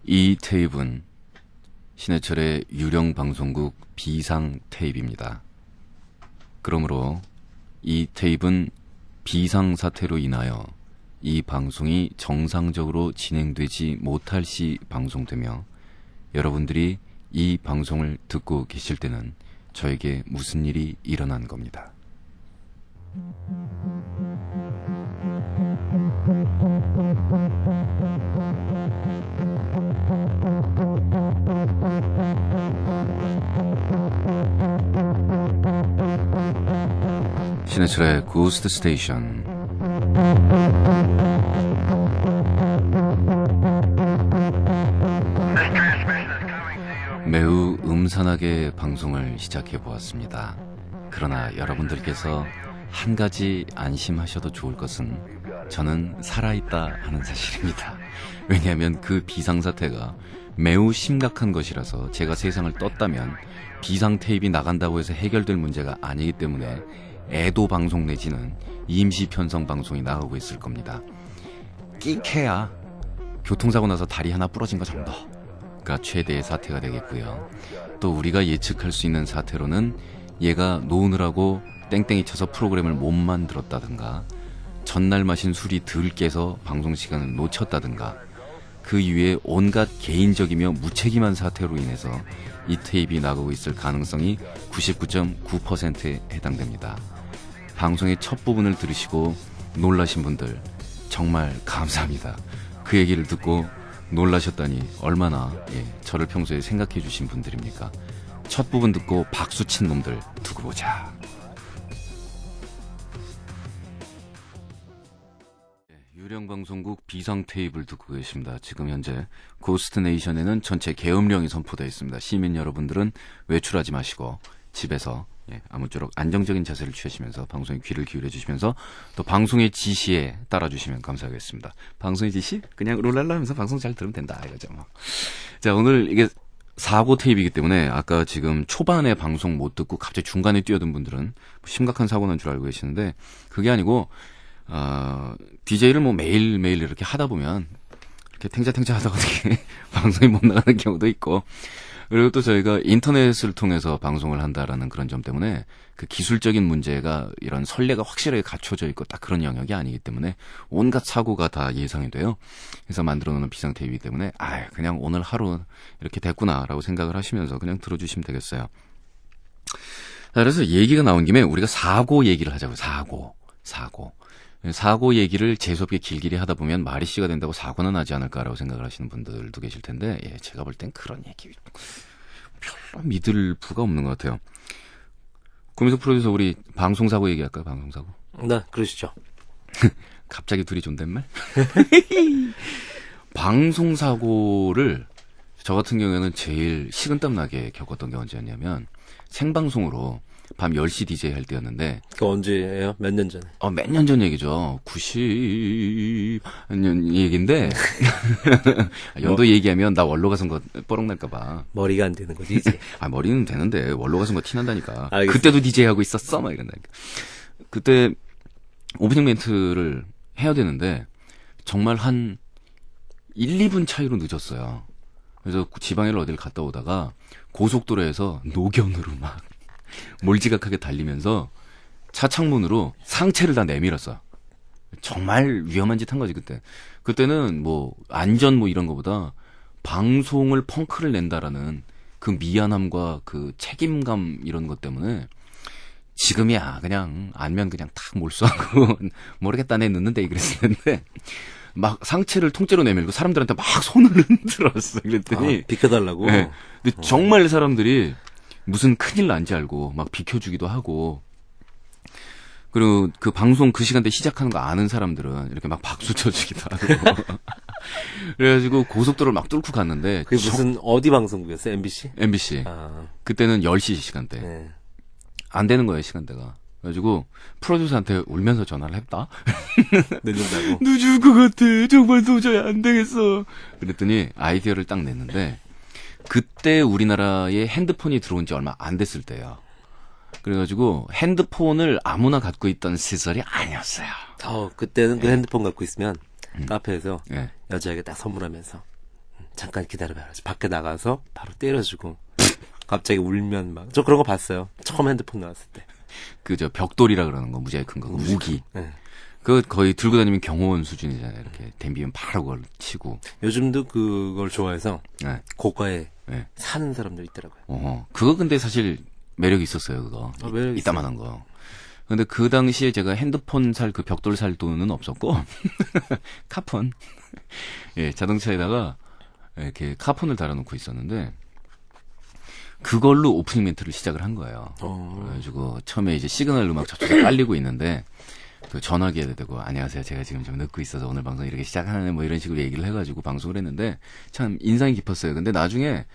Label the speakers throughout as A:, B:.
A: 이 테이프는 신해철의 유령 방송국 비상 테이프입니다. 그러므로 이 테이프는 비상 사태로 인하여 이 방송이 정상적으로 진행되지 못할 시 방송되며 여러분들이 이 방송을 듣고 계실 때는 저에게 무슨 일이 일어난 겁니다. 신해철의 고스트 스테이션. 매우 음산하게 방송을 시작해 보았습니다. 그러나 여러분들께서 한 가지 안심하셔도 좋을 것은 저는 살아있다 하는 사실입니다. 왜냐하면 그 비상사태가 매우 심각한 것이라서 제가 세상을 떴다면 비상 테이프가 나간다고 해서 해결될 문제가 아니기 때문에 애도 방송 내지는 임시 편성 방송이 나가고 있을 겁니다. 끽해야 교통사고 나서 다리 하나 부러진 거 정도가 최대의 사태가 되겠고요. 또 우리가 예측할 수 있는 사태로는 얘가 노느라고 땡땡이 쳐서 프로그램을 못 만들었다든가 전날 마신 술이 덜 깨서 방송 시간을 놓쳤다든가 그 이외에 온갖 개인적이며 무책임한 사태로 인해서 이 테이프가 나가고 있을 가능성이 99.9%에 해당됩니다. 방송의 첫 부분을 들으시고 놀라신 분들 정말 감사합니다. 그 얘기를 듣고 놀라셨다니 얼마나 저를 평소에 생각해 주신 분들입니까? 첫 부분 듣고 박수 친 놈들 두고 보자. 유령방송국 비상 테이프를 듣고 계십니다. 지금 현재 고스트 네이션에는 전체 계엄령이 선포되어 있습니다. 시민 여러분들은 외출하지 마시고 집에서 아무쪼록 안정적인 자세를 취하시면서 방송에 귀를 기울여 주시면서 또 방송의 지시에 따라주시면 감사하겠습니다. 방송의 지시? 그냥 롤랄라 하면서 방송 잘 들으면 된다 이거죠. 뭐. 자, 오늘 이게 사고 테이프이기 때문에 아까 지금 초반에 방송 못 듣고 갑자기 중간에 뛰어든 분들은 심각한 사고 난 줄 알고 계시는데 그게 아니고 DJ를 뭐 매일매일 이렇게 하다 보면 이렇게 탱자탱자 하다가 어떻게 방송이 못 나가는 경우도 있고 그리고 또 저희가 인터넷을 통해서 방송을 한다라는 그런 점 때문에 그 기술적인 문제가 이런 선례가 확실하게 갖춰져 있고 딱 그런 영역이 아니기 때문에 온갖 사고가 다 예상이 돼요. 그래서 만들어 놓는 비상 테이프이기 때문에 그냥 오늘 하루 이렇게 됐구나라고 생각을 하시면서 그냥 들어주시면 되겠어요. 자, 그래서 얘기가 나온 김에 우리가 사고 얘기를 하자고요. 사고 얘기를 재수없게 길길이 하다 보면 말이 씨가 된다고 사고는 나지 않을까라고 생각을 하시는 분들도 계실 텐데 제가 볼 땐 그런 얘기 별로 믿을 부가 없는 것 같아요. 구민석 프로듀서 우리 방송사고 얘기할까요? 방송사고.
B: 네, 그러시죠.
A: 갑자기 둘이 존댓말? 방송사고를 저 같은 경우에는 제일 식은땀 나게 겪었던 게 언제였냐면 생방송으로 밤 10시 DJ 할 때였는데.
B: 그 언제예요? 몇 년 전에?
A: 몇 년 전 얘기죠. 90년 얘기인데. 연도 얘기하면 나 원로 가선 거 뻐럭 날까봐.
B: 머리가 안 되는 거지, 이제.
A: 머리는 되는데 원로 가선 거 티난다니까.
B: 알겠습니다.
A: 그때도 DJ 하고 있었어? 막 이런다니까. 그때 오프닝 멘트를 해야 되는데 정말 한 1, 2분 차이로 늦었어요. 그래서 지방에를 어딜 갔다 오다가 고속도로에서 노견으로 막 몰지각하게 달리면서 차 창문으로 상체를 다 내밀었어. 정말 위험한 짓 한 거지 그때. 그때는 뭐 안전 뭐 이런 거보다 방송을 펑크를 낸다라는 그 미안함과 그 책임감 이런 것 때문에 지금이야 그냥 알면 그냥 탁 몰수하고 모르겠다 내 늦는데 그랬었는데 막 상체를 통째로 내밀고 사람들한테 막 손을 흔들었어. 그랬더니
B: 비켜달라고.
A: 네. 근데 정말 사람들이 무슨 큰일 난지 알고 막 비켜주기도 하고 그리고 그 방송 그 시간대 시작하는 거 아는 사람들은 이렇게 막 박수 쳐주기도 하고 그래가지고 고속도로를 막 뚫고 갔는데
B: 그게 무슨 어디 방송국이었어요? MBC?
A: MBC. 그때는 10시 시간대.
B: 네.
A: 안 되는 거예요 시간대가. 그래가지고 프로듀서한테 울면서 전화를 했다.
B: 늦는다고.
A: 늦을 것 같아. 정말 도저히 안 되겠어. 그랬더니 아이디어를 딱 냈는데 그때 우리나라에 핸드폰이 들어온 지 얼마 안 됐을 때예요. 그래가지고 핸드폰을 아무나 갖고 있던 시절이 아니었어요.
B: 그때는 그 핸드폰 갖고 있으면 카페에서
A: 네.
B: 여자에게 딱 선물하면서 잠깐 기다려봐요. 밖에 나가서 바로 때려주고 갑자기 울면 막 저 그런 거 봤어요. 처음 핸드폰 나왔을 때.
A: 그 벽돌이라 그러는 거 무지하게 큰 거. 무기.
B: 네.
A: 그거 거의 들고 다니면 경호원 수준이잖아요. 이렇게 댐비면 바로 그걸 치고.
B: 요즘도 그걸 좋아해서
A: 네.
B: 고가에
A: 네.
B: 사는 사람들 있더라고요.
A: 그거 근데 사실 매력이 있었어요, 그거.
B: 매력
A: 이따만한 거. 근데 그 당시에 제가 핸드폰 살 그 벽돌 살 돈은 없었고, 카폰. 예, 자동차에다가 이렇게 카폰을 달아놓고 있었는데, 그걸로 오프닝 멘트를 시작을 한 거예요. 그래가지고 처음에 이제 시그널 음악 저쪽에 깔리고 있는데, 그 전화기에 대고 안녕하세요. 제가 지금 좀 늦고 있어서 오늘 방송 이렇게 시작하는 뭐 이런 식으로 얘기를 해가지고 방송을 했는데 참 인상이 깊었어요. 근데 나중에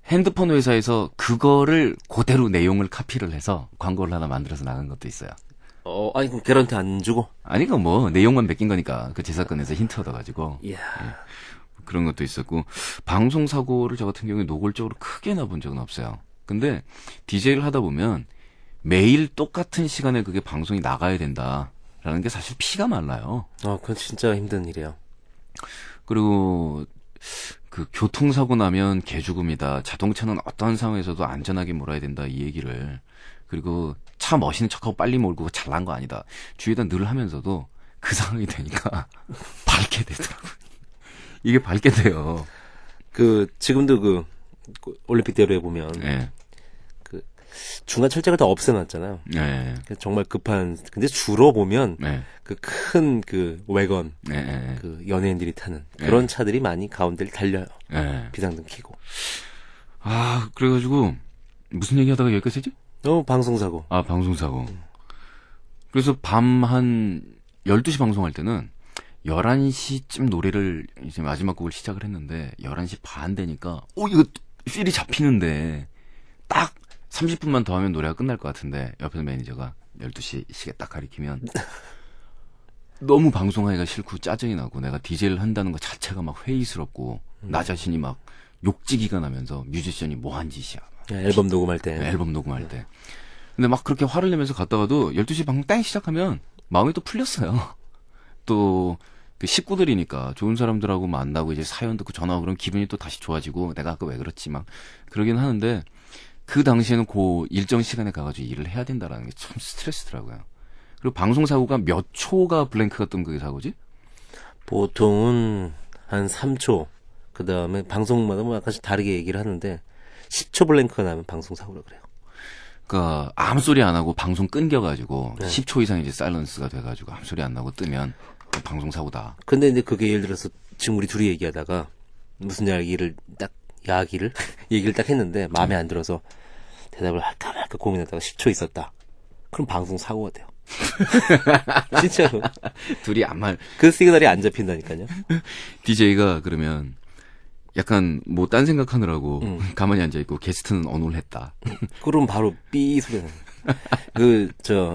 A: 핸드폰 회사에서 그거를 그대로 내용을 카피를 해서 광고를 하나 만들어서 나간 것도 있어요.
B: 아니 그럼 개런티 안 주고?
A: 아니 그 뭐 내용만 베낀 거니까 그 제사건에서 힌트 얻어가지고
B: 이야.
A: 그런 것도 있었고 방송 사고를 저 같은 경우에 노골적으로 크게 나본 적은 없어요. 근데 DJ를 하다 보면 매일 똑같은 시간에 그게 방송이 나가야 된다라는 게 사실 피가 말라요.
B: 그건 진짜 힘든 일이에요.
A: 그리고 그 교통사고 나면 개죽음이다. 자동차는 어떠한 상황에서도 안전하게 몰아야 된다. 이 얘기를. 그리고 차 멋있는 척하고 빨리 몰고 잘난 거 아니다. 주위에다 늘 하면서도 그 상황이 되니까 밟게 되더라고요. 이게 밟게 돼요.
B: 지금도 올림픽대로에 보면
A: 네.
B: 중간 철책을 다 없애놨잖아요.
A: 네.
B: 정말 근데 주로 보면
A: 네.
B: 큰 외건
A: 네.
B: 연예인들이 타는 그런 차들이 많이 가운데를 달려요.
A: 네.
B: 비상등 켜고.
A: 그래가지고 무슨 얘기하다가 여기까지 했지?
B: 방송사고.
A: 방송사고. 그래서 밤 한 12시 방송할 때는 11시쯤 노래를 이제 마지막 곡을 시작을 했는데 11시 반 되니까 이거 필이 잡히는데 딱 30분만 더 하면 노래가 끝날 것 같은데 옆에서 매니저가 12시 시계 딱 가리키면 너무 방송하기가 싫고 짜증이 나고 내가 DJ를 한다는 것 자체가 막 회의스럽고 나 자신이 막 욕지기가 나면서 뮤지션이 뭐한 짓이야.
B: 앨범 녹음할 때.
A: 앨범 녹음할 때. 근데 막 그렇게 화를 내면서 갔다가도 12시 방송 땡 시작하면 마음이 또 풀렸어요. 또 그 식구들이니까 좋은 사람들하고 만나고 이제 사연 듣고 전화하고 그러면 기분이 또 다시 좋아지고 내가 아까 왜 그렇지 막 그러긴 하는데 그 당시에는 그 일정 시간에 가가지고 일을 해야 된다라는 게 참 스트레스더라고요. 그리고 방송 사고가 몇 초가 블랭크가 뜬 그게 사고지?
B: 보통은 한 3초. 그 다음에 방송마다 뭐 약간씩 다르게 얘기를 하는데 10초 블랭크가 나면 방송 사고라 그래요.
A: 그러니까 아무 소리 안 하고 방송 끊겨가지고 10초 이상 이제 사일런스가 돼가지고 아무 소리 안 나고 뜨면 방송 사고다.
B: 근데 이제 그게 예를 들어서 지금 우리 둘이 얘기하다가 무슨 얘기를 얘기를 딱 했는데 마음에 안 들어서 대답을 할까 말까 고민하다가 10초 있었다. 그럼 방송 사고가 돼요. 진짜로.
A: 둘이 아마
B: 그 시그널이 안 잡힌다니까요.
A: DJ가 그러면 약간 뭐 딴 생각하느라고 가만히 앉아있고 게스트는 언호를 했다.
B: 그럼 바로 삐 소리가 나요.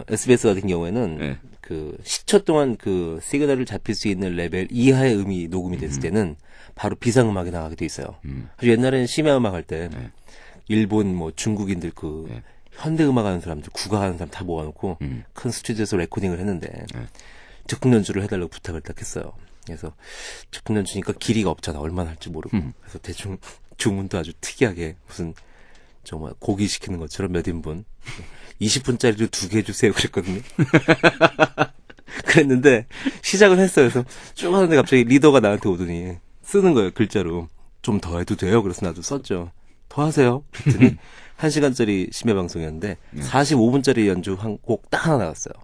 B: SBS 같은 경우에는
A: 네.
B: 10초 동안 시그널을 잡힐 수 있는 레벨 이하의 음이 녹음이 됐을 때는 바로 비상음악이 나가게 돼 있어요. 아주 옛날에는 심야음악 할 때 일본 중국인들 현대음악 하는 사람들, 국악하는 사람 다 모아놓고 큰 스튜디오에서 레코딩을 했는데 즉흥 연주를 해달라고 부탁을 딱 했어요. 그래서 즉흥 연주니까 길이가 없잖아. 얼마나 할지 모르고. 그래서 대충 주문도 아주 특이하게 무슨 정말 고기 시키는 것처럼 몇 인분 20분짜리로 2개 해주세요 그랬거든요. 그랬는데 시작을 했어요. 그래서 쭉 하는데 갑자기 리더가 나한테 오더니 쓰는 거예요. 글자로. 좀 더 해도 돼요? 그래서 나도 썼죠. 더 하세요. 그랬더니 1시간짜리 심야 방송이었는데 45분짜리 연주 한 곡 딱 하나 나갔어요.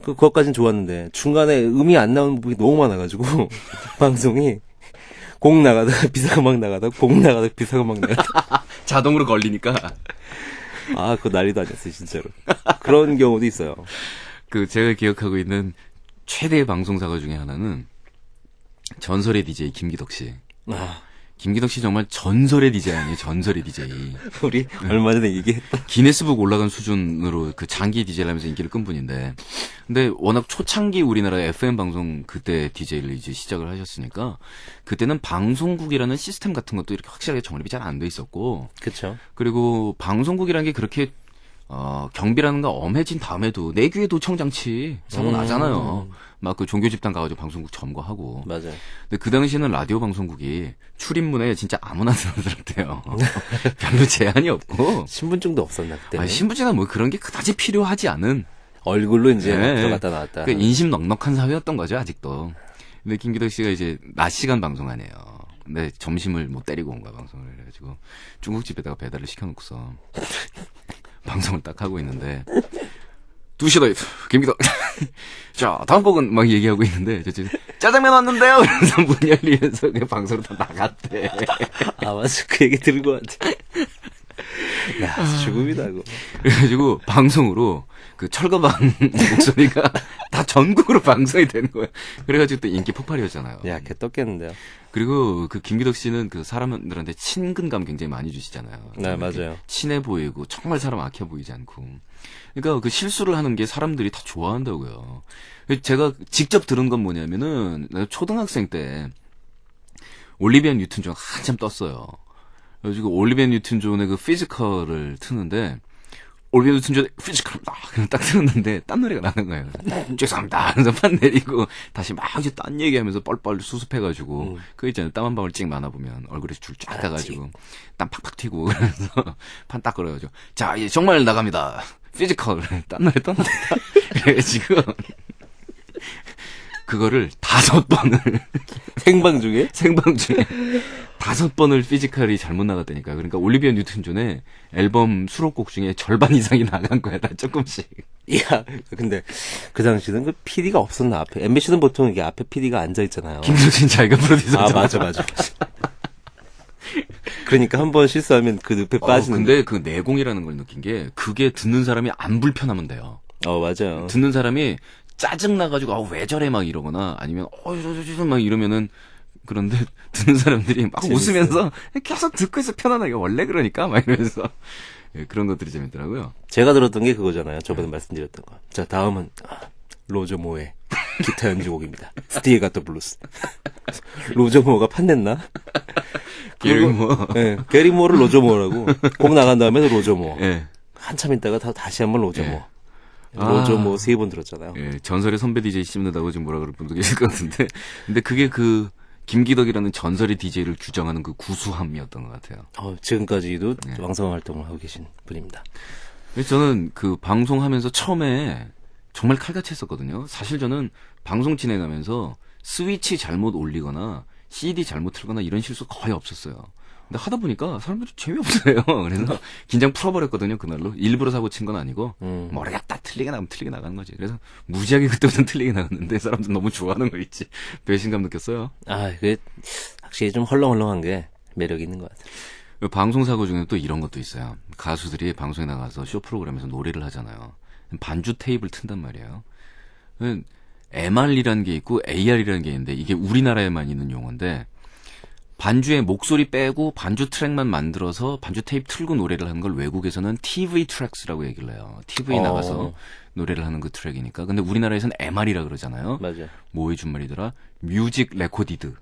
B: 그것까진 좋았는데 중간에 음이 안 나오는 부분이 너무 많아가지고 방송이 곡 나가다가 비상음악 나가다가 곡 나가다가 비상음악 나가다가
A: 자동으로 걸리니까.
B: 그거 난리도 아니었어요, 진짜로. 그런 경우도 있어요.
A: 제가 기억하고 있는 최대의 방송사고 중에 하나는 전설의 DJ 김기덕 씨. 김기덕 씨 정말 전설의 DJ 아니에요? 전설의 DJ.
B: 우리 얼마 전에 얘기했다.
A: 기네스북 올라간 수준으로 장기 DJ를 하면서 인기를 끈 분인데. 근데 워낙 초창기 우리나라 FM 방송 그때 DJ를 이제 시작을 하셨으니까 그때는 방송국이라는 시스템 같은 것도 이렇게 확실하게 정립이 잘 안 돼 있었고.
B: 그쵸.
A: 그리고 방송국이라는 게 그렇게 경비라는 거 엄해진 다음에도 내 귀에 도청장치 사고 나잖아요. 막 그 종교 집단 가가지고 방송국 점거하고.
B: 맞아요.
A: 근데 그 당시에는 라디오 방송국이 출입문에 진짜 아무나 들어들었대요. 별로 제한이 없고.
B: 신분증도 없었나 그때.
A: 아니, 신분증은 뭐 그런 게 그다지 필요하지 않은.
B: 얼굴로 이제
A: 네.
B: 들어갔다 나왔다.
A: 그 인심 넉넉한 사회였던 거죠 아직도. 근데 김기덕 씨가 이제 낮 시간 방송하네요. 근데 점심을 못 때리고 온 거야 방송을. 해가지고 중국집에다가 배달을 시켜놓고서 방송을 딱 하고 있는데 2시다 김기덕. 자 다음 곡은 막 얘기하고 있는데 저 지금 짜장면 왔는데요. 그래서 문 열리면서 그 방송으로 다 나갔대.
B: 아 맞아 그 얘기 들은 것 같아. 야 죽음이다 그거.
A: 그래가지고 방송으로 그 철거방 목소리가 다 전국으로 방송이 되는 거예요. 그래가지고 또 인기 폭발이었잖아요.
B: 야, 걔 떴겠는데요.
A: 그리고 그 김기덕 씨는 그 사람들한테 친근감 굉장히 많이 주시잖아요.
B: 네, 맞아요.
A: 친해 보이고 정말 사람 악해 보이지 않고. 그러니까 그 실수를 하는 게 사람들이 다 좋아한다고요. 제가 직접 들은 건 뭐냐면은 내가 초등학생 때 올리비아 뉴튼 존 한참 떴어요. 그래가지고 올리비아 뉴튼 존의 그 피지컬을 트는데 올비아 뉴튼 존의 피지컬 딱 틀었는데 딴 노래가 나는 거예요. 죄송합니다. 그래서 판 내리고 다시 막 이제 딴 얘기하면서 뻘뻘 수습해가지고 그 있잖아요. 땀 한 방울 찍 많아 보면 얼굴에 줄 쫙 가가지고 땀 팍팍 튀고 그래서 판 딱 걸어가지고 자 이제 정말 나갑니다. 피지컬 딴 노래 떠났다. 그래가지고 그거를 5번을
B: 생방 중에
A: 5번을 피지컬이 잘못 나갔다니까. 그러니까 올리비아 뉴튼 존의 앨범 수록곡 중에 절반 이상이 나간 거야. 다 조금씩.
B: 야 근데 그 당시는 그 PD가 없었나 앞에 MBC는 보통 이게 앞에 PD가 앉아 있잖아요.
A: 김석진 자기가 프로듀서잖아.
B: 아 맞아. 그러니까 한 번 실수하면 그 늪에 빠지는.
A: 근데 그 내공이라는 걸 느낀 게 그게 듣는 사람이 안 불편하면 돼요.
B: 맞아요.
A: 듣는 사람이 짜증 나가지고 왜 저래 막 이러거나 아니면 막 이러면은 그런데 듣는 사람들이 막
B: 재밌어요.
A: 웃으면서 계속 듣고 있어 편안하게 원래 그러니까 막 이러면서 그런 것들이 재밌더라고요.
B: 제가 들었던 게 그거잖아요. 저번에 말씀드렸던 거. 자 다음은 로저 모의 기타 연주곡입니다. 스티에가토 블루스. 로저 모가 판냈나?
A: 게리 모.
B: 네, 게리 모를 로저 모라고 곡 나간 다음에도 로저 모.
A: 예.
B: 한참 있다가 다시 한번 로저 모.
A: 예.
B: 로저 모 3번 들었잖아요.
A: 예, 전설의 선배 DJ 씹는다고 지금 뭐라 그럴 분도 계실 것 같은데, 근데 그게 그 김기덕이라는 전설의 DJ를 규정하는 그 구수함이었던 것 같아요.
B: 지금까지도 왕성한 활동을 하고 계신 분입니다.
A: 그래서 저는 그 방송하면서 처음에 정말 칼같이 했었거든요. 사실 저는 방송 진행하면서 스위치 잘못 올리거나 CD 잘못 틀거나 이런 실수 거의 없었어요. 근데 하다 보니까 사람들이 재미없어요. 그래서 긴장 풀어버렸거든요, 그날로. 일부러 사고 친 건 아니고, 머리가 딱 틀리게 나가면 틀리게 나가는 거지. 그래서 무지하게 그때부터는 틀리게 나갔는데 사람들 너무 좋아하는 거 있지. 배신감 느꼈어요.
B: 그게 확실히 좀 헐렁헐렁한 게 매력이 있는 것 같아요.
A: 방송사고 중에 또 이런 것도 있어요. 가수들이 방송에 나가서 쇼 프로그램에서 노래를 하잖아요. 반주 테이프를 튼단 말이에요. MR이라는 게 있고 AR이라는 게 있는데 이게 우리나라에만 있는 용어인데 반주에 목소리 빼고 반주 트랙만 만들어서 반주 테이프 틀고 노래를 하는 걸 외국에서는 TV 트랙스라고 얘기를 해요. TV에 나가서 노래를 하는 그 트랙이니까. 근데 우리나라에서는 MR이라 그러잖아요.
B: 맞아요.
A: 뭐의 준말이더라? 뮤직 레코디드.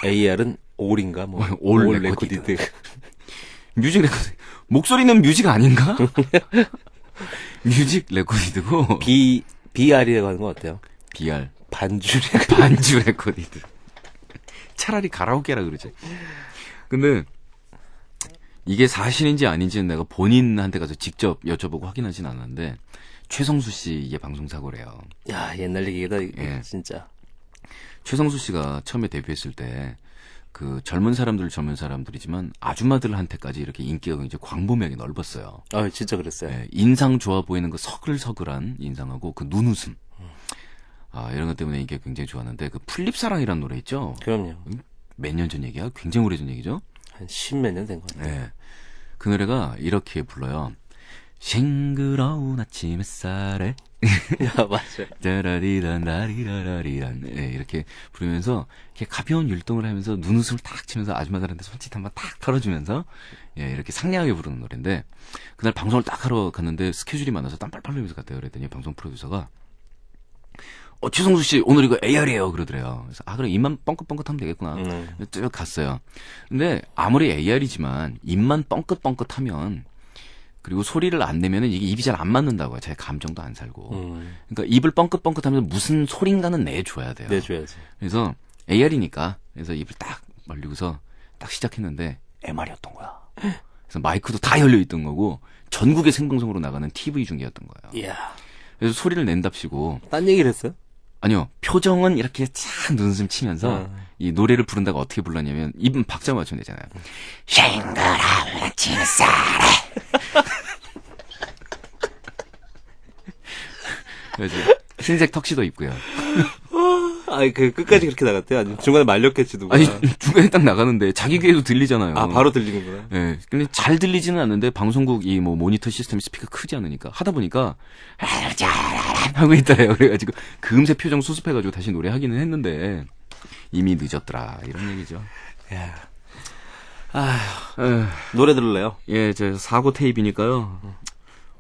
B: AR은 올인가 뭐.
A: 올 레코디드. 뮤직 레코디드. 목소리는 뮤직 아닌가? 뮤직 레코디드고.
B: BR이라고 하는 건 어때요?
A: BR.
B: 반주
A: 레코디드. 차라리 가라오케라 그러지. 근데 이게 사실인지 아닌지는 내가 본인한테 가서 직접 여쭤보고 확인하진 않았는데 최성수 씨의 방송사고래요.
B: 야 옛날 얘기다
A: 예.
B: 진짜.
A: 최성수 씨가 처음에 데뷔했을 때 그 젊은 사람들이지만 아줌마들한테까지 이렇게 인기가 굉장히 광범위하게 넓었어요.
B: 진짜 그랬어요.
A: 예, 인상 좋아 보이는 그 서글서글한 인상하고 그 눈웃음. 이런 것 때문에 이게 굉장히 좋았는데 그 풀립사랑이라는 노래 있죠?
B: 그럼요.
A: 몇 년 전 얘기야? 굉장히 오래전 얘기죠?
B: 한 10몇 년 된 것 같아요.
A: 네. 그 노래가 이렇게 불러요. 싱그러운 아침 햇살에
B: 맞아요.
A: 따라리란라리라라리란 이렇게 부르면서 이렇게 가벼운 율동을 하면서 눈웃음을 탁 치면서 아줌마들한테 손짓 한번 탁 털어주면서 이렇게 상냥하게 부르는 노래인데 그날 방송을 딱 하러 갔는데 스케줄이 많아서 땀 빨빨 흘리면서 갔대요. 그랬더니 방송 프로듀서가 최성수 씨 오늘 이거 AR이에요 그러더래요. 그래서 그래 입만 뻥긋뻥긋 하면 되겠구나. 쭉 갔어요. 근데 아무리 AR이지만 입만 뻥긋뻥긋하면 그리고 소리를 안 내면은 이게 입이 잘 안 맞는다고요. 제 감정도 안 살고. 그러니까 입을 뻥긋뻥긋하면서 무슨 소린가는 내줘야 돼요.
B: 내줘야지.
A: 그래서 AR이니까 그래서 입을 딱 벌리고서 딱 시작했는데 MR이었던 거야. 그래서 마이크도 다 열려 있던 거고 전국에 생방송으로 나가는 TV 중계였던 거예요.
B: 이야.
A: 그래서 소리를 낸답시고
B: 딴 얘기를 했어요?
A: 아니요. 표정은 이렇게 착 눈웃음 치면서 이 노래를 부른다고 어떻게 불렀냐면 입은 박자 맞추면 되잖아요. 싱그러운 질사래. 그래서 흰색 턱시도 입고요.
B: 아니 그 끝까지 그렇게 나갔대요? 아니면 중간에 말렸겠지 누가?
A: 아니 중간에 딱 나가는데 자기 귀에도 들리잖아요.
B: 아 바로 들리는구나.
A: 네, 근데 잘 들리지는 않는데 방송국 이 뭐 모니터 시스템 스피커 크지 않으니까 하다 보니까 하고 있더래요. 그래가지고 금세 표정 수습해가지고 다시 노래하기는 했는데 이미 늦었더라 이런 얘기죠.
B: 야. 아휴. 노래 들을래요?
A: 예, 제 사고 테이프니까요.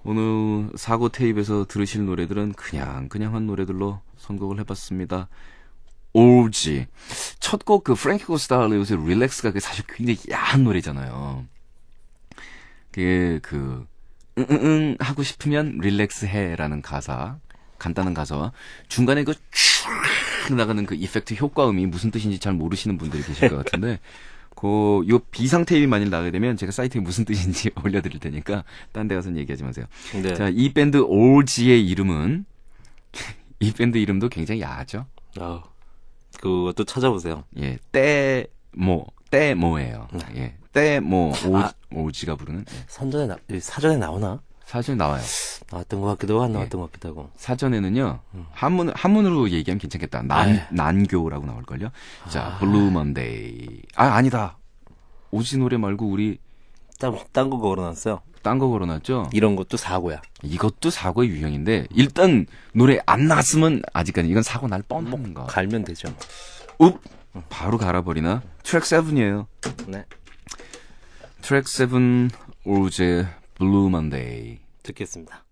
A: 오늘 사고 테이프에서 들으실 노래들은 그냥 한 노래들로 선곡을 해봤습니다. 올지 첫 곡 그 프랭키 고스타일의 요새 릴렉스가 사실 굉장히 야한 노래잖아요. 그게 그 하고 싶으면 릴렉스 해라는 가사, 간단한 가사와 중간에 그 촤악 나가는 그 이펙트 효과음이 무슨 뜻인지 잘 모르시는 분들이 계실 것 같은데 요 비상 테이프 만일 나가게 되면 제가 사이트에 무슨 뜻인지 올려드릴 테니까 딴 데 가서는 얘기하지 마세요. 네. 자, 이 밴드 올지의 이름은 이 밴드 이름도 굉장히 야하죠.
B: 그것도 찾아보세요.
A: 예, 떼모예요. 예, 오지가 부르는. 예.
B: 사전에 나오나?
A: 사전에 나와요.
B: 나왔던 것 같기도 하고 안 나왔던 것 같기도 하고.
A: 사전에는요, 한문으로 얘기하면 괜찮겠다. 난교라고 나올걸요? 자, 블루 먼데이. 아니다. 오지 노래 말고 우리.
B: 딴 거 걸어놨어요.
A: 딴 거 걸어놨죠?
B: 이런 것도 사고야.
A: 이것도 사고의 유형인데, 일단 노래 안 나왔으면 아직까지 이건 사고 날 뻔한 거.
B: 갈면 되죠.
A: 바로 갈아버리나? 트랙 7이에요.
B: 네.
A: 트랙 7, 올제 블루 먼데이.
B: 듣겠습니다.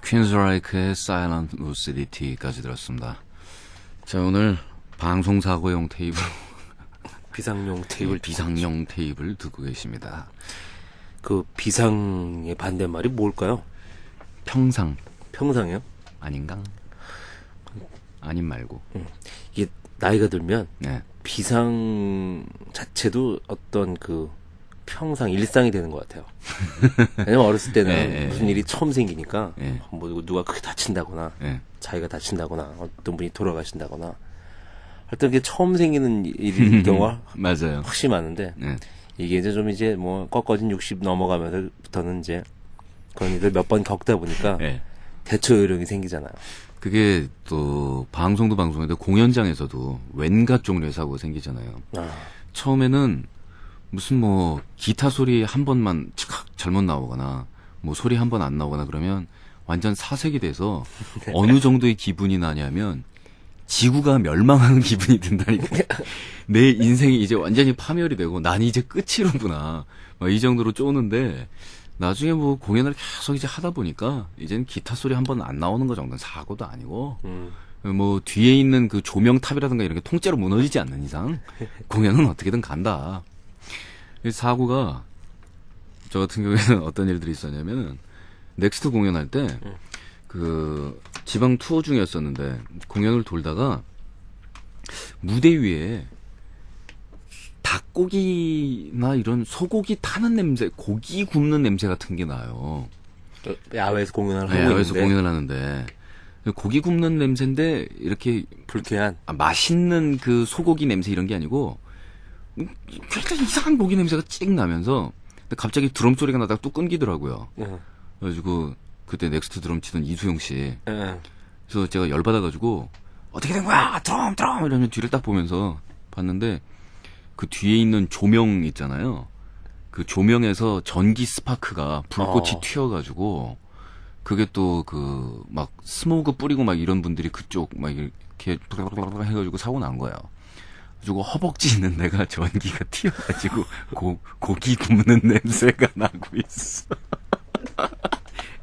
A: 퀸즈라이크의 Silent Lucidity까지 들었습니다. 자, 오늘 방송사고용 테이블
B: 비상용 테이블
A: 비상용 테이블 듣고 계십니다.
B: 그 비상의 반대말이 뭘까요? 평상이요?
A: 아닌가? 아님 말고.
B: 이게 나이가 들면
A: 네.
B: 비상 자체도 어떤 그 평상 일상이 되는 것 같아요. 왜냐면 어렸을 때는 무슨 일이 처음 생기니까 뭐 누가 크게 다친다거나 자기가 다친다거나 어떤 분이 돌아가신다거나 어떤 게 처음 생기는 일일 경우가
A: 맞아요.
B: 확실히 많은데 이게 이제 뭐 꺾어진 60 넘어가면서부터는 이제 그런 일을 몇 번 겪다 보니까 대처 요령이 생기잖아요.
A: 그게 또 방송인데 공연장에서도 웬갓 종류의 사고가 생기잖아요. 처음에는 무슨 뭐 기타 소리 한 번만 잘못 나오거나 뭐 소리 한 번 안 나오거나 그러면 완전 사색이 돼서 어느 정도의 기분이 나냐면 지구가 멸망하는 기분이 든다니까. 내 인생이 이제 완전히 파멸이 되고 난 이제 끝이로구나. 막 이 정도로 쪼는데 나중에 뭐 공연을 계속 이제 하다 보니까 이제는 기타 소리 한 번 안 나오는 거 정도는 사고도 아니고 뭐 뒤에 있는 그 조명탑이라든가 이런 게 통째로 무너지지 않는 이상 공연은 어떻게든 간다. 사고가 저 같은 경우에는 어떤 일들이 있었냐면은 넥스트 공연할 때 그 지방 투어 중이었었는데 공연을 돌다가 무대 위에 닭고기나 이런 소고기 타는 냄새, 고기 굽는 냄새 같은 게 나요.
B: 야외에서 공연을 하고
A: 야외에서
B: 있는데.
A: 공연을 하는데 고기 굽는 냄새인데 이렇게
B: 불쾌한
A: 맛있는 그 소고기 냄새 이런 게 아니고 굉장히 이상한 고기 냄새가 찍 나면서 근데 갑자기 드럼 소리가 나다가 뚝 끊기더라고요. 그래가지고 그때 넥스트 드럼 치던 이수영 씨. 그래서 제가 열받아가지고 어떻게 된 거야? 드럼 이러면 뒤를 딱 보면서 봤는데 그 뒤에 있는 조명 있잖아요. 그 조명에서 전기 스파크가 불꽃이 튀어가지고 그게 또 그 막 스모그 뿌리고 막 이런 분들이 그쪽 막 이렇게 해가지고 사고 난 거예요. 그리고 허벅지 있는 데가 전기가 튀어가지고 고기 굽는 냄새가 나고 있어.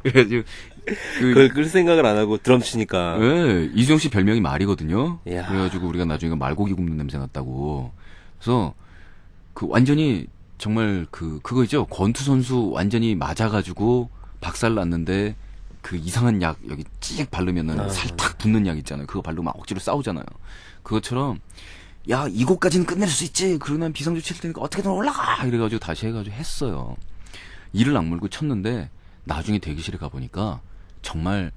A: 그래가지고
B: 그걸 끌 생각을 안 하고 드럼 치니까.
A: 네, 이수영 씨 별명이 말이거든요.
B: 이야.
A: 그래가지고 우리가 나중에 말고기 굽는 냄새 났다고. 그래서 그 완전히 정말 그거 있죠. 권투 선수 완전히 맞아가지고 박살 났는데 그 이상한 약 여기 찍 바르면은 살짝 붙는 약 있잖아요. 그거 바르면 억지로 싸우잖아요. 그것처럼 야 이곳까지는 끝낼 수 있지. 그러고 난 비상조치할 테니까 어떻게든 올라가. 이래가지고 다시 해가지고 했어요. 이를 악물고 쳤는데 나중에 대기실에 가보니까 정말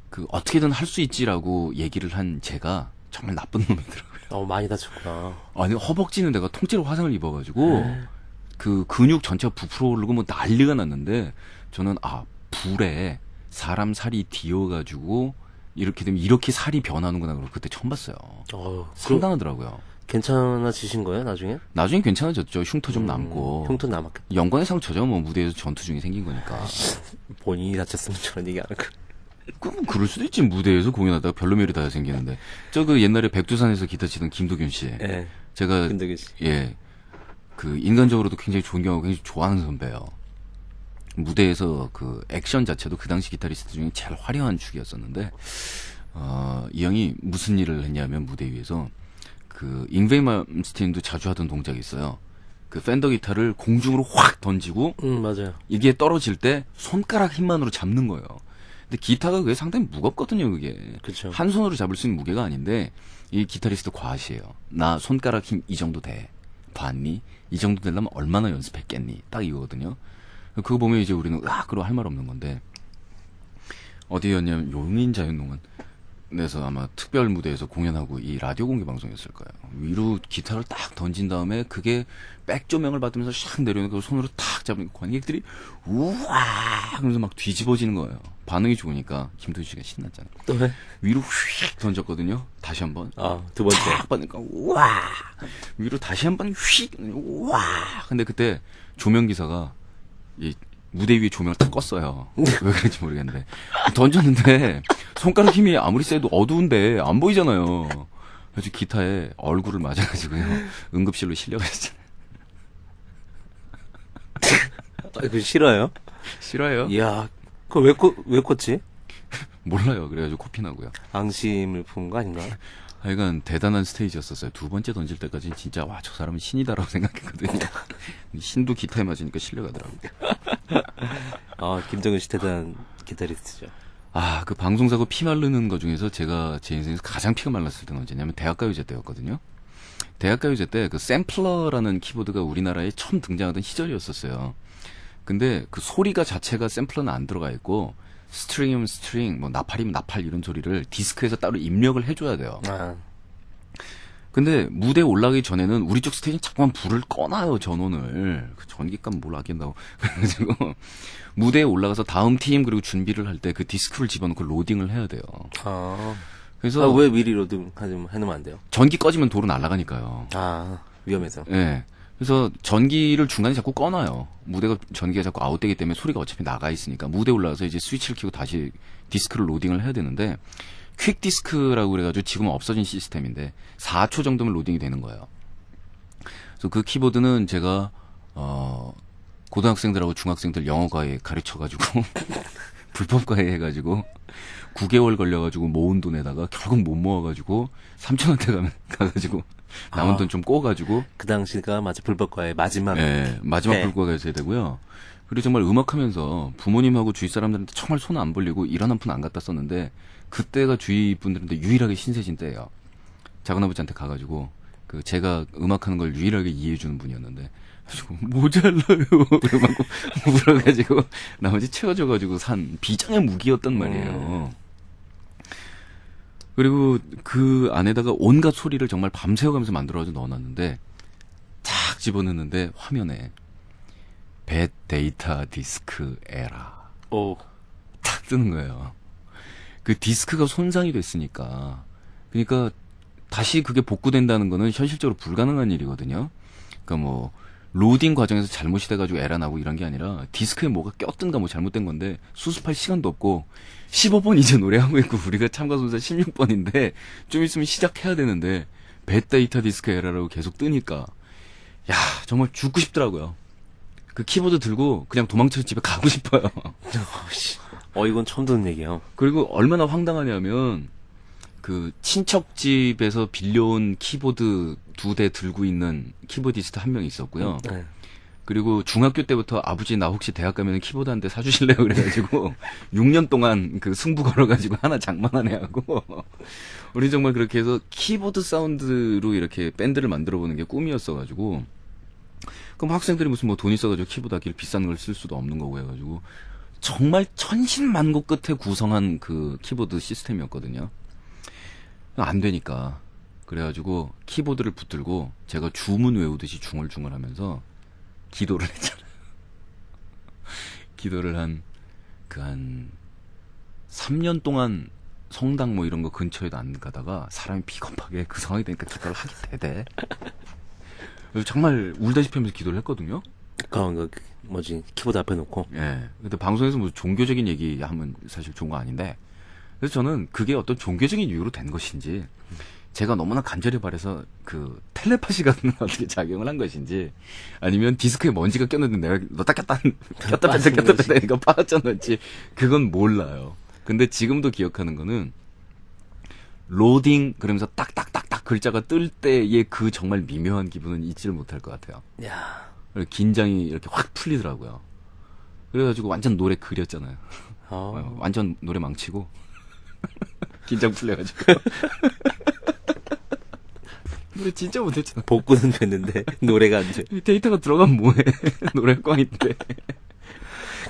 A: 그 어떻게든 할 수 있지라고 얘기를 한 제가 정말 나쁜 놈이더라고요.
B: 많이 다쳤구나.
A: 아니 허벅지는 내가 통째로 화상을 입어가지고 그 근육 전체가 부풀어 오르고 뭐 난리가 났는데 저는 불에 사람 살이 뒤어가지고 이렇게 되면 이렇게 살이 변하는구나 그러고 그때 처음 봤어요. 상당하더라고요.
B: 괜찮아지신 거예요 나중에?
A: 나중에 괜찮아졌죠. 흉터 좀 남고.
B: 흉터 남았겠다.
A: 영광의 상처죠. 뭐 무대에서 전투 중에 생긴 거니까.
B: 본인이 다쳤으면 저런 얘기 안 하고.
A: 그럴 수도 있지. 무대에서 공연하다가 별로멜이 다 생기는데. 저 그 옛날에 백두산에서 기타 치던 김도균 씨.
B: 예.
A: 제가
B: 김도균 씨.
A: 예. 그 인간적으로도 굉장히 존경하고 굉장히 좋아하는 선배예요. 무대에서 그 액션 자체도 그 당시 기타리스트 중에 제일 화려한 축이었었는데 이 형이 무슨 일을 했냐면 무대 위에서 그 잉ቬ이 맘스틴도 자주 하던 동작이 있어요. 그 팬더 기타를 공중으로 확 던지고
B: 맞아요.
A: 이게 떨어질 때 손가락 힘만으로 잡는 거예요. 근데 기타가 그게 상당히 무겁거든요, 그게.
B: 그쵸.
A: 한 손으로 잡을 수 있는 무게가 아닌데 이 기타리스트 과시예요. 나 손가락 힘 이 정도 돼. 봤니? 이 정도 되려면 얼마나 연습했겠니? 딱 이거거든요. 그거 보면 이제 우리는 그럼 할 말 없는 건데 어디였냐면 용인자연농원에서 아마 특별 무대에서 공연하고 이 라디오 공개 방송이었을 거예요. 위로 기타를 딱 던진 다음에 그게 백 조명을 받으면서 샥 내려오는 그 손으로 탁 잡으니까 관객들이 우와 그러면서 막 뒤집어지는 거예요. 반응이 좋으니까 김도희 씨가 신났잖아요.
B: 또 왜?
A: 위로 휙 던졌거든요. 다시 한번.
B: 두 번째.
A: 탁 받으니까 우와 위로 다시 한번 휙 우와 근데 그때 조명 기사가 이 무대 위에 조명을 딱 껐어요. 왜 그런지 모르겠는데 던졌는데 손가락 힘이 아무리 세도 어두운데 안 보이잖아요. 그래서 기타에 얼굴을 맞아가지고요 응급실로 실려갔잖아요.
B: 그거 싫어요?
A: 싫어요?
B: 이야, 그거 왜 컸지?
A: 몰라요. 그래가지고 코피 나고요.
B: 앙심을 푼 거 아닌가?
A: 하여간 대단한 스테이지였었어요. 두 번째 던질 때까지는 진짜 저 사람은 신이다라고 생각했거든요. 신도 기타에 맞으니까 실려가더라고요.
B: 김정은 씨 대단한 기타리스트죠.
A: 그 방송사고 피 마르는 거 중에서 제가 제 인생에서 가장 피가 말랐을 때는 언제냐면 대학가요제 때였거든요. 대학가요제 때 그 샘플러라는 키보드가 우리나라에 처음 등장하던 시절이었었어요. 근데 그 소리가 자체가 샘플러는 안 들어가 있고 스트링이면 스트링, 뭐 나팔이면 나팔 이런 소리를 디스크에서 따로 입력을 해줘야 돼요. 근데 무대에 올라가기 전에는 우리 쪽 스테이지는 자꾸만 불을 꺼놔요, 전원을. 그 전기값 뭘 아낀다고. 그래가지고 무대에 올라가서 다음 팀 그리고 준비를 할 때 그 디스크를 집어넣고 로딩을 해야 돼요. 그래서
B: 왜 미리 로딩 해놓으면 안 돼요?
A: 전기 꺼지면 도로 날아가니까요.
B: 위험해서.
A: 네. 그래서 전기를 중간에 자꾸 꺼놔요. 무대가 전기가 자꾸 아웃되기 때문에 소리가 어차피 나가 있으니까 무대 올라가서 이제 스위치를 켜고 다시 디스크를 로딩을 해야 되는데 퀵 디스크라고 그래가지고 지금은 없어진 시스템인데 4초 정도면 로딩이 되는 거예요. 그래서 그 키보드는 제가 고등학생들하고 중학생들 영어과에 가르쳐가지고 불법과에 해가지고 9개월 걸려가지고 모은 돈에다가 결국 못 모아가지고 3,000원대 가가지고 남은 돈 좀 꼬가지고
B: 그 당시가 맞아 불법과의 마지막
A: 마지막 불법과가 돼야 되고요. 그리고 정말 음악하면서 부모님하고 주위 사람들한테 정말 손 안 벌리고 일 한 푼 안 갖다 썼는데 그때가 주위 분들한테 유일하게 신세진 때예요. 작은아버지한테 가가지고 그 제가 음악하는 걸 유일하게 이해해주는 분이었는데 모자라요. 그러고 물어가지고 나머지 채워줘가지고 산 비장의 무기였단 말이에요. 그리고 그 안에다가 온갖 소리를 정말 밤새워가면서 만들어가지고 넣어놨는데 탁 집어넣는데 화면에 뱃 데이터 디스크 에라 탁 뜨는 거예요. 그 디스크가 손상이 됐으니까 그러니까 다시 그게 복구된다는 거는 현실적으로 불가능한 일이거든요. 그러니까 뭐 로딩 과정에서 잘못이 돼가지고 에러 나고 이런 게 아니라 디스크에 뭐가 꼈든가 뭐 잘못된 건데 수습할 시간도 없고 15번 이제 노래하고 있고 우리가 참가 순서 16번인데 좀 있으면 시작해야 되는데 뱃 데이터 디스크 에러라고 계속 뜨니까 야 정말 죽고 싶더라고요. 그 키보드 들고 그냥 도망쳐서 집에 가고 싶어요.
B: 이건 처음 듣는 얘기야.
A: 그리고 얼마나 황당하냐면 그 친척 집에서 빌려온 키보드 2대 들고 있는 키보디스트 한 명 있었고요.
B: 네.
A: 그리고 중학교 때부터 아버지 나 혹시 대학 가면 키보드 한 대 사주실래요? 그래가지고 6년 동안 그 승부 걸어가지고 하나 장만한 애하고 우리 정말 그렇게 해서 키보드 사운드로 이렇게 밴드를 만들어보는 게 꿈이었어가지고 그럼 학생들이 무슨 뭐 돈 있어가지고 키보드 하기를 비싼 걸 쓸 수도 없는 거고 해가지고 정말 천신만고 끝에 구성한 그 키보드 시스템이었거든요. 안 되니까 그래가지고 키보드를 붙들고 제가 주문 외우듯이 중얼중얼하면서 기도를 했잖아요. 기도를 한 3년 동안 성당 뭐 이런 거 근처에도 안 가다가 사람이 비겁하게 그 상황이 되니까 기도를 하게 되대. 정말 울다시피 하면서 기도를 했거든요.
B: 키보드 앞에 놓고.
A: 예. 근데 방송에서 뭐 종교적인 얘기 하면 사실 좋은 거 아닌데. 그래서 저는 그게 어떤 종교적인 이유로 된 것인지, 제가 너무나 간절히 바래서 그 텔레파시 같은 어떻게 작용을 한 것인지, 아니면 디스크에 먼지가 꼈는데 내가 넣다 꼈다 뺐다 이거 빠졌는지, 그건 몰라요. 근데 지금도 기억하는 거는, 로딩, 그러면서 딱딱딱딱 글자가 뜰 때의 그 정말 미묘한 기분은 잊지를 못할 것 같아요.
B: 야,
A: 긴장이 이렇게 확 풀리더라고요. 그래가지고 완전 노래 그렸잖아요. 완전 노래 망치고 긴장 풀려가지고 노래 진짜 못했잖아.
B: 복구는 됐는데 노래가 안 돼.
A: 데이터가 들어가면 뭐해. 노래 꽝인데.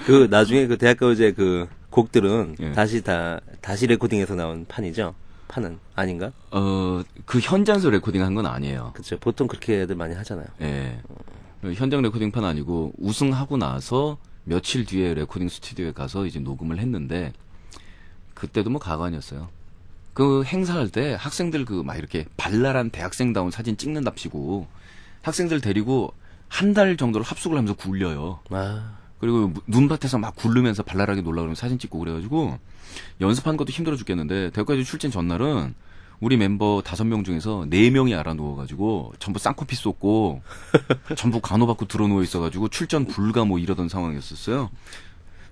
B: 그 나중에 그 대학교 이제 그 곡들은
A: 예.
B: 다시 레코딩해서 나온 판이죠. 판은 아닌가?
A: 그 현장에서 레코딩한 건 아니에요.
B: 그렇죠. 보통 그렇게 애들 많이 하잖아요.
A: 예. 현장 레코딩판 아니고 우승하고 나서 며칠 뒤에 레코딩 스튜디오에 가서 이제 녹음을 했는데, 그때도 뭐 가관이었어요. 그 행사할 때 학생들 그 막 이렇게 발랄한 대학생다운 사진 찍는답시고 학생들 데리고 한 달 정도를 합숙을 하면서 굴려요. 그리고 눈밭에서 막 굴르면서 발랄하게 놀라 그러면 사진 찍고 그래가지고 연습한 것도 힘들어 죽겠는데, 대학까지 출진 전날은 우리 멤버 5명 중에서 4명이 알아 누워가지고 전부 쌍코피 쏟고 전부 간호받고 들어누워 있어가지고 출전 불가 뭐 이러던 상황이었었어요.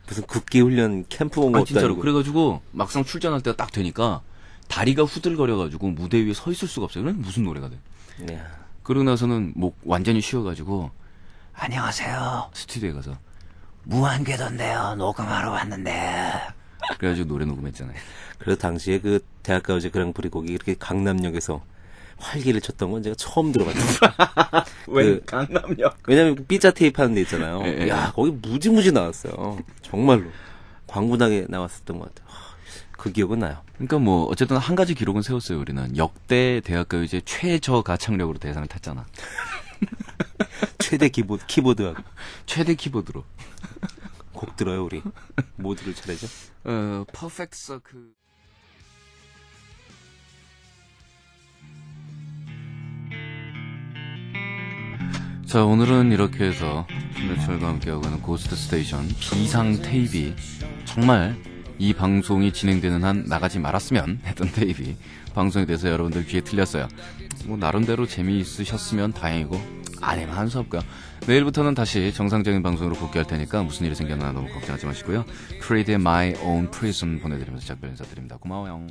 B: 무슨 국기 훈련 캠프 온 거
A: 진짜로. 그래가지고 막상 출전할 때가 딱 되니까 다리가 후들거려가지고 무대 위에 서 있을 수가 없어요. 그럼 무슨 노래가 돼?
B: 네.
A: 그러고 나서는 목 완전히 쉬어가지고 안녕하세요 스튜디오에 가서 무한궤도인데요 녹음하러 왔는데, 그래가지고 노래 녹음했잖아요.
B: 그래서 당시에 그 대학가요제 그랑프리 곡이 이렇게 강남역에서 활기를 쳤던 건 제가 처음 들어봤어요.
A: 왜 강남역?
B: 왜냐면 삐짜 테이프 하는 데 있잖아요.
A: 예, 예.
B: 야, 거기 무지무지 나왔어요. 정말로. 광분하게 나왔었던 것 같아요. 그 기억은 나요.
A: 그러니까 뭐 어쨌든 한 가지 기록은 세웠어요. 우리는 역대 대학가요제 최저 가창력으로 대상을 탔잖아.
B: 최대 키보드하고.
A: 최대 키보드로.
B: 곡 들어요, 우리. 뭐 들을 차례죠?
A: 퍼펙트 서클. 자, 오늘은 이렇게 해서 신해철과 함께하고 있는 고스트 스테이션 비상 테이프, 정말 이 방송이 진행되는 한 나가지 말았으면 했던 테이프 방송에 대해서 여러분들 귀에 틀렸어요. 뭐 나름대로 재미있으셨으면 다행이고 아니면 한 수 없고요. 내일부터는 다시 정상적인 방송으로 복귀할 테니까 무슨 일이 생겨나 너무 걱정하지 마시고요. 크레이드의 My Own Prison 보내드리면서 작별 인사드립니다. 고마워요.